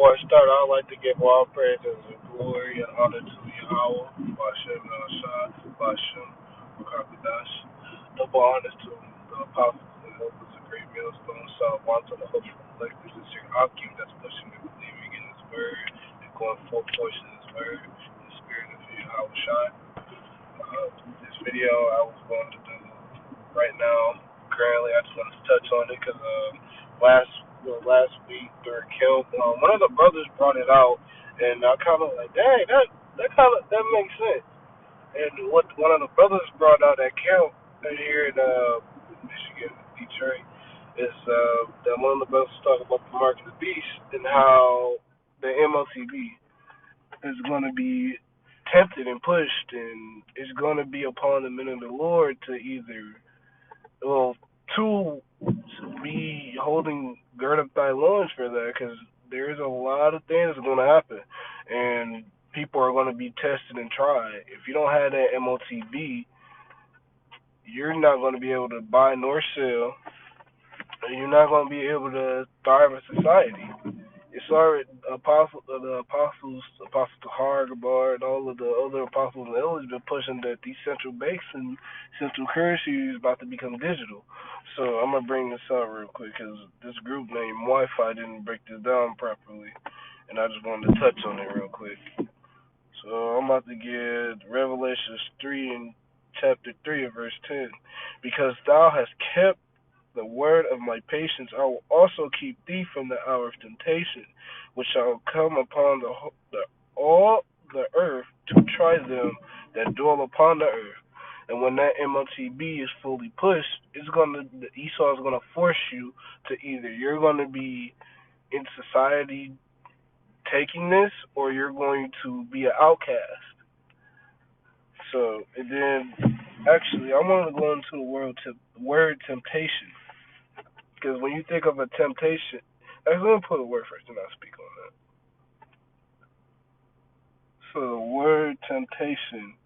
Before I start, I'd like to give all praises and glory and honor to Yahweh, Bashem Shah, Bashem Rakakadash. Double honors to the apostles and elders of Great Millstone, Son, one to the hopeful collectors, and Sir Akim that's pushing and believing in His word and going forth pushing His word in the spirit of Yahweh Shai. This video I was going to do right now. Currently, I just wanted to touch on it because last week during Kill, one of the brothers brought it out, and I kind of like, dang, that makes sense. And what one of the brothers brought out at Kill here in Michigan, Detroit, is that one of the brothers talking about the mark of the beast and how the MLTB is going to be tempted and pushed, and it's going to be upon the men of the Lord to either, well, to be holding gird up thy loins for that, because there's a lot of things that's going to happen, and people are going to be tested and tried. If you don't have that MOTB, you're not going to be able to buy nor sell, and you're not going to be able to thrive in society. It's already the apostles, Apostle Tahar, Gabar, and all of the other apostles and elders been pushing that these central banks and central currency is about to become digital. So I'm gonna bring this up real quick because this group named Wi-Fi didn't break this down properly, and I just wanted to touch on it real quick. So I'm about to get Revelations 3 and chapter 3 of verse 10, because thou hast kept the word of my patience, I will also keep thee from the hour of temptation, which shall come upon all the earth to try them that dwell upon the earth. And when that MLTB is fully pushed, Esau is gonna force you to either you're gonna be in society taking this, or you're going to be an outcast. So, and then actually, I want to go into the word temptation. Because when you think of a temptation, actually, let me put a word first and I'll speak on that. So the word temptation,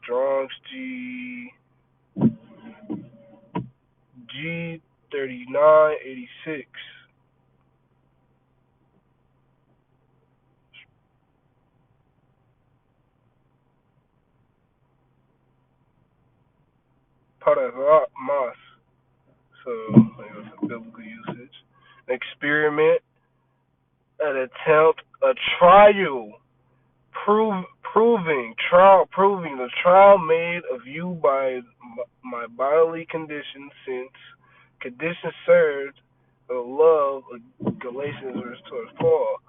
Strong's G3986. Paras. So it's a biblical usage. An experiment, an attempt, a trial. Proving the trial made of you by my bodily conditions, since conditions served the love of Galatians verse 12 Paul.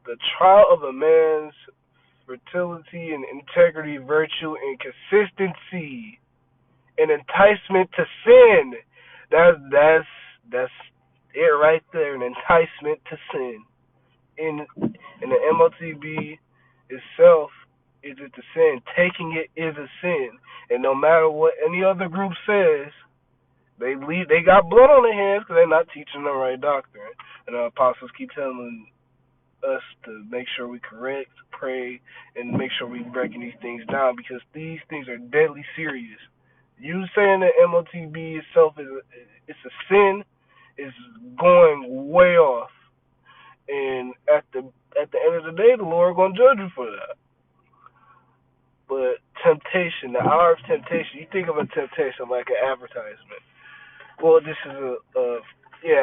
The trial of a man's fertility and integrity, virtue and consistency, an enticement to sin. That's it right there, an enticement to sin. In the MOTB itself, is it the sin? Taking it is a sin, and no matter what any other group says, they got blood on their hands because they're not teaching the right doctrine. And the apostles keep telling us to make sure we correct, pray, and make sure we breaking these things down, because these things are deadly serious. You saying that MOTB itself it's a sin is going way off. And at the end of the day, the Lord gonna judge you for that. But temptation, the hour of temptation, you think of a temptation like an advertisement. Well, this is a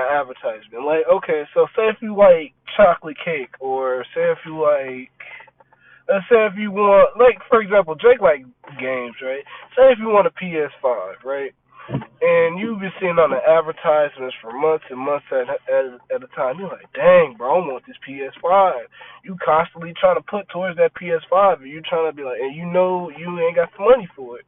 advertisement. Like, okay, so say if you like chocolate cake, or say if you like, let's say if you want, like, for example, Jake like games, right? Say if you want a PS5, right? And you've been seeing on the advertisements for months and months at a time. You're like, dang, bro, I want this PS5. You constantly trying to put towards that PS5, and you trying to be like, and you know you ain't got the money for it.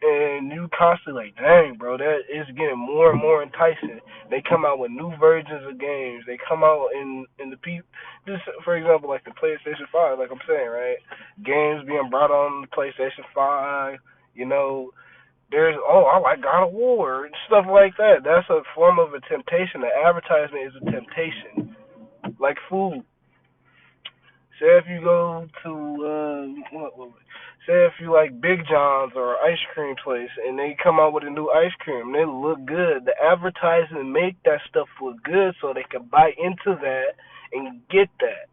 And you constantly like, dang, bro, that is getting more and more enticing. They come out with new versions of games. They come out in the just for example, like the PlayStation 5, like I'm saying, right? Games being brought on the PlayStation 5, you know. There's, I like God of War and stuff like that. That's a form of a temptation. The advertisement is a temptation, like food. Say if you go to say if you like Big John's or ice cream place and they come out with a new ice cream, they look good. The advertising make that stuff look good so they can buy into that and get that.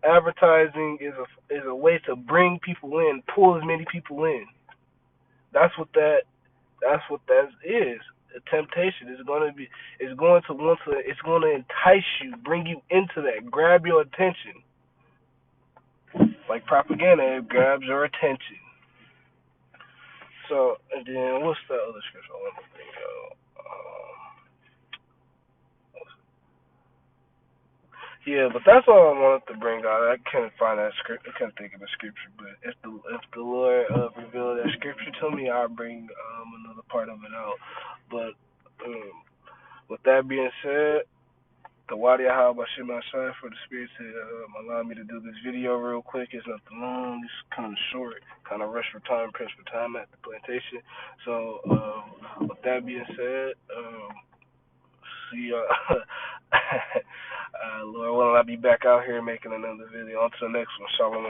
Advertising is a way to bring people in, pull as many people in. That's what that is. A temptation is going to be it's going to entice you, bring you into that, grab your attention. Like propaganda, it grabs your attention. So, and then what's the other scripture I want to bring out? Yeah, but that's all I wanted to bring out. I couldn't find that script. I couldn't think of the scripture. But if the Lord revealed that scripture to me, I'll bring another part of it out. But with that being said, the Wadi Ahab Bashim Ashai for the Spirit to allow me to do this video real quick. It's nothing long. It's kind of short, kind of rush for time, press for time at the plantation. So, with that being said, see y'all. Lord willing, I'll be back out here making another video. Until next one, shalom.